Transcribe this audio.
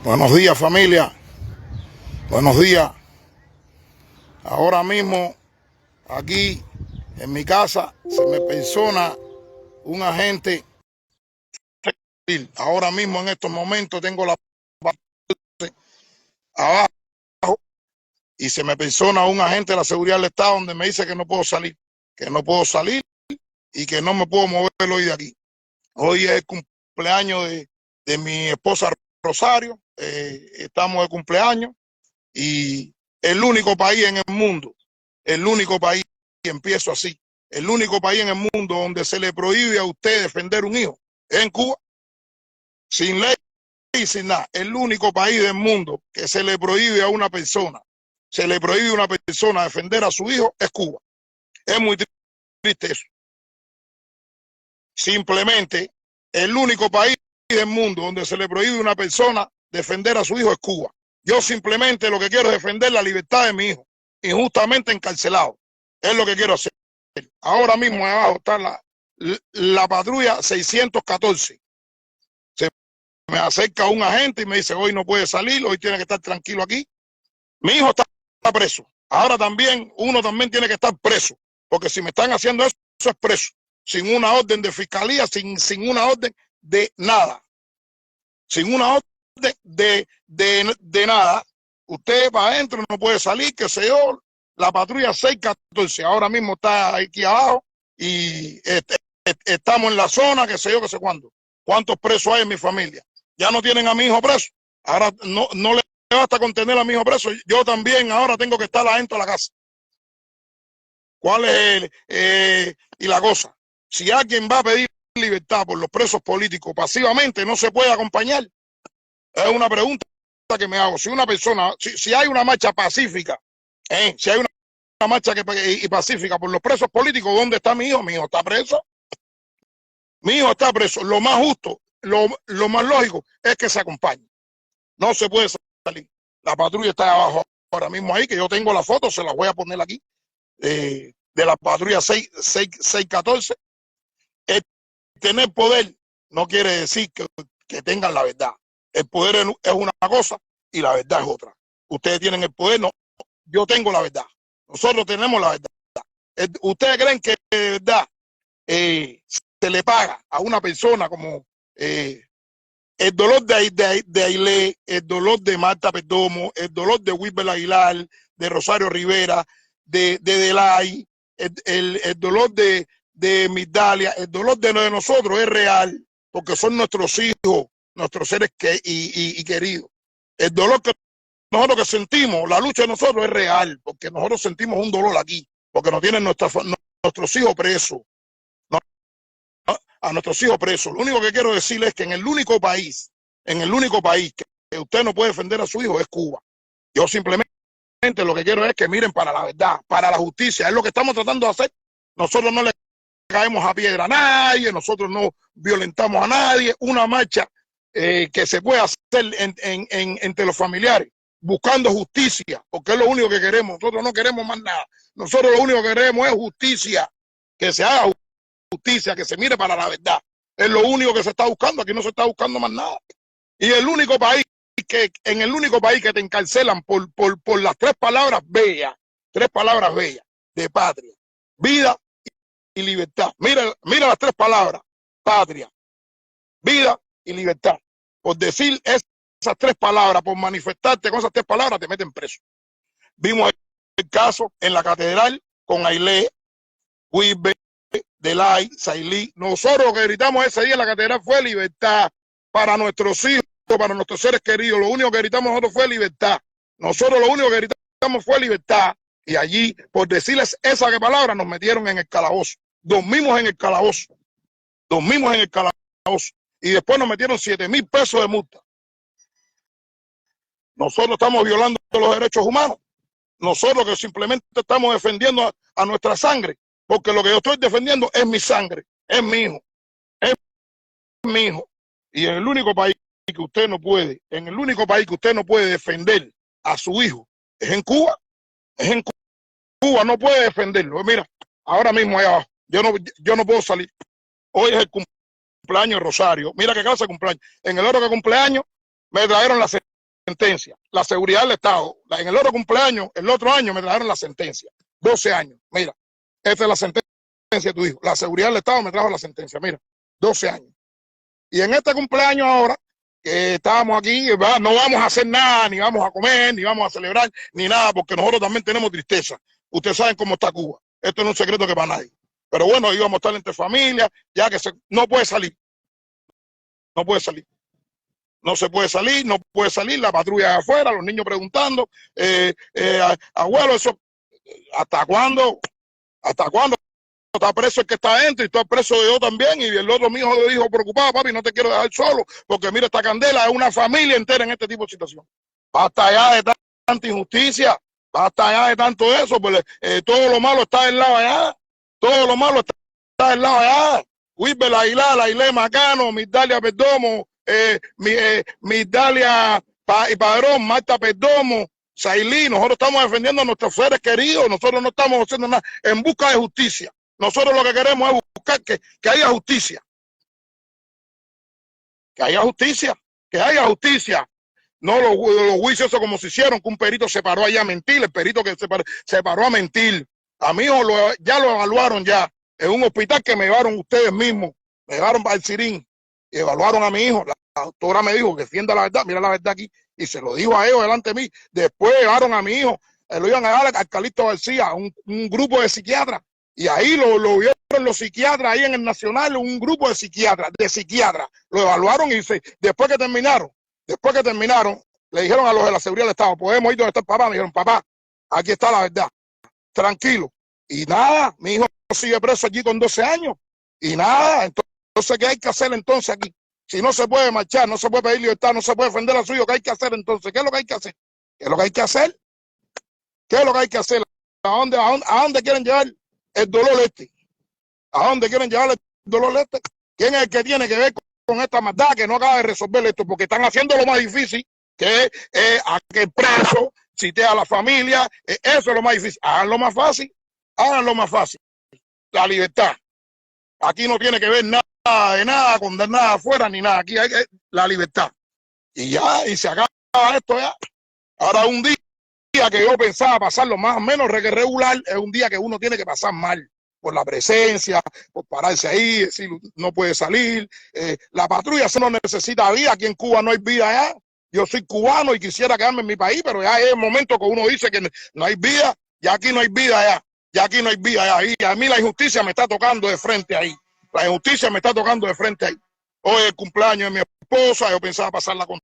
Buenos días, familia. Buenos días. Ahora mismo, aquí en mi casa, se me persona un agente. Ahora mismo, en estos momentos, tengo la abajo y se me persona un agente de la seguridad del Estado donde me dice que no puedo salir, y que no me puedo mover hoy de aquí. Hoy es el cumpleaños de mi esposa Rosario. Estamos de cumpleaños. Y el único país en el mundo, el único país, y empiezo así, el único país en el mundo donde se le prohíbe a usted defender un hijo es en Cuba, sin ley y sin nada. El único país del mundo que se le prohíbe a una persona, se le prohíbe a una persona defender a su hijo es Cuba. Es muy triste eso. Simplemente, el único país del mundo donde se le prohíbe a una persona defender a su hijo es Cuba. Yo simplemente lo que quiero es defender la libertad de mi hijo, injustamente encarcelado. Es lo que quiero hacer. Ahora mismo abajo está la patrulla 614. Se me acerca un agente y me dice, hoy no puede salir, hoy tiene que estar tranquilo aquí. Mi hijo está preso. Ahora también, uno también tiene que estar preso, porque si me están haciendo eso, eso es preso. Sin una orden de fiscalía, sin una orden de nada. Sin una orden de nada. Usted para adentro no puede salir, que se yo, la patrulla 614 ahora mismo está aquí abajo y estamos en la zona, que sé yo, que sé cuándo. ¿Cuántos presos hay en mi familia? Ya no tienen a mi hijo preso. Ahora no le basta con tener a mi hijo preso. Yo también ahora tengo que estar adentro de la casa. ¿Cuál es y la cosa? Si alguien va a pedir libertad por los presos políticos pasivamente, no se puede acompañar. Es una pregunta que me hago. Si una persona, si hay una marcha pacífica, si hay una marcha y pacífica por los presos políticos, ¿dónde está mi hijo? Mi hijo está preso. Mi hijo está preso. Lo más justo, lo más lógico es que se acompañe. No se puede salir. La patrulla está abajo ahora mismo ahí, que yo tengo la foto, se la voy a poner aquí, de la patrulla 614. Tener poder no quiere decir que tengan la verdad. El poder es una cosa y la verdad es otra. Ustedes tienen el poder, no. Yo tengo la verdad. Nosotros tenemos la verdad. ¿Ustedes creen que de verdad se le paga a una persona como el dolor de Ailé, el dolor de Marta Perdomo, el dolor de Wilber Aguilar, de Rosario Rivera, de Delay, el dolor de Migdalia, el dolor de nosotros es real, porque son nuestros hijos, nuestros seres y queridos. El dolor que nosotros que sentimos, la lucha de nosotros es real, porque nosotros sentimos un dolor aquí, porque nos tienen nuestros hijos presos, a nuestros hijos presos. Lo único que quiero decirles es que en el único país que usted no puede defender a su hijo es Cuba. Yo simplemente lo que quiero es que miren para la verdad, para la justicia. Es lo que estamos tratando de hacer. Nosotros no le caemos a piedra a nadie, nosotros no violentamos a nadie. Una marcha que se puede hacer entre los familiares, buscando justicia, porque es lo único que queremos. Nosotros no queremos más nada. Nosotros lo único que queremos es justicia, que se haga justicia, que se mire para la verdad. Es lo único que se está buscando. Aquí no se está buscando más nada. Y el único país en el único país que te encarcelan por las tres palabras bellas de patria, vida y libertad. Mira las tres palabras: patria, vida y libertad. Por decir esas tres palabras, por manifestarte con esas tres palabras, te meten preso. Vimos el caso en la catedral con Ailé, Wilber, Delay, Sailí. Nosotros lo que gritamos ese día en la catedral fue libertad para nuestros hijos, para nuestros seres queridos. Lo único que gritamos nosotros fue libertad. Nosotros lo único que gritamos fue libertad. Y allí, por decirles esa palabra, nos metieron en el calabozo. Dormimos en el calabozo. Y después nos metieron 7,000 pesos de multa. Nosotros estamos violando los derechos humanos. Nosotros que simplemente estamos defendiendo a nuestra sangre, porque lo que yo estoy defendiendo es mi sangre, es mi hijo, es mi hijo. Y en el único país que usted no puede, defender a su hijo, es en Cuba. Cuba no puede defenderlo. Mira, ahora mismo allá abajo, yo no puedo salir. Hoy es el cumpleaños de Rosario. Mira qué clase de cumpleaños. En el otro que cumpleaños me trajeron la sentencia, la seguridad del Estado. En el otro cumpleaños, el otro año me trajeron la sentencia. 12 años. Mira, esta es la sentencia de tu hijo. La seguridad del Estado me trajo la sentencia. Mira, 12 años. Y en este cumpleaños ahora, que estábamos aquí, no vamos a hacer nada, ni vamos a comer, ni vamos a celebrar, ni nada, porque nosotros también tenemos tristeza. Ustedes saben cómo está Cuba. Esto no es un secreto que para nadie. Pero bueno, íbamos a estar entre familias, ya que no puede salir. No puede salir. No se puede salir, no puede salir, la patrulla de afuera, los niños preguntando, abuelo, eso, ¿hasta cuándo? ¿Hasta cuándo? Está preso el que está adentro y está preso yo también, y el otro mi hijo le dijo preocupado, papi, no te quiero dejar solo, porque mira, esta candela es una familia entera en este tipo de situación. Basta ya de tanta injusticia, basta ya de tanto eso, pues todo lo malo está del lado allá, todo lo malo está del lado allá. Wilber Aguilar Macano, Migdalia Perdomo, Migdalia y Padrón, Marta Perdomo, Sailí, nosotros estamos defendiendo a nuestros seres queridos, nosotros no estamos haciendo nada en busca de justicia. Nosotros lo que queremos es buscar que haya justicia. Que haya justicia, que haya justicia. No los juicios eso como se hicieron, que un perito se paró allá a mentir, el perito que se paró a mentir. A mi hijo ya lo evaluaron ya, en un hospital que me llevaron ustedes mismos, me llevaron al Sirín, y evaluaron a mi hijo. La doctora me dijo que defienda la verdad, mira la verdad aquí, y se lo dijo a ellos delante de mí. Después llevaron a mi hijo, lo iban a dar al Calixto García, un grupo de psiquiatras, y ahí lo vieron los psiquiatras, ahí en el Nacional, un grupo de psiquiatras, lo evaluaron y después que terminaron, le dijeron a los de la seguridad del Estado, podemos ir donde está el papá. Me dijeron, papá, aquí está la verdad, tranquilo. Y nada, mi hijo sigue preso allí con 12 años. Y nada, entonces, ¿qué hay que hacer entonces aquí? Si no se puede marchar, no se puede pedir libertad, no se puede defender a suyo, ¿qué hay que hacer entonces? ¿Qué es lo que hay que hacer? ¿Qué es lo que hay que hacer? ¿Qué es lo que hay que hacer? ¿A dónde quieren llevar el dolor este? ¿A dónde quieren llevar el dolor este? ¿Quién es el que tiene que ver con esta maldad que no acaba de resolver esto? Porque están haciendo lo más difícil, que es a que el preso cite a la familia. Eso es lo más difícil. Háganlo más fácil. Háganlo más fácil. La libertad. Aquí no tiene que ver nada de nada, condenada afuera ni nada. Aquí hay la libertad. Y ya, y se acaba esto ya. Ahora un día que yo pensaba pasarlo más o menos regular, es un día que uno tiene que pasar mal. Por la presencia, por pararse ahí, decir, no puede salir. La patrulla se no necesita vida. Aquí en Cuba no hay vida ya. Yo soy cubano y quisiera quedarme en mi país, pero ya es el momento que uno dice que no hay vida. Ya aquí no hay vida ya. Ya aquí no hay vida ya. Y a mí la injusticia me está tocando de frente ahí. La injusticia me está tocando de frente ahí. Hoy es el cumpleaños de mi esposa, yo pensaba pasarla con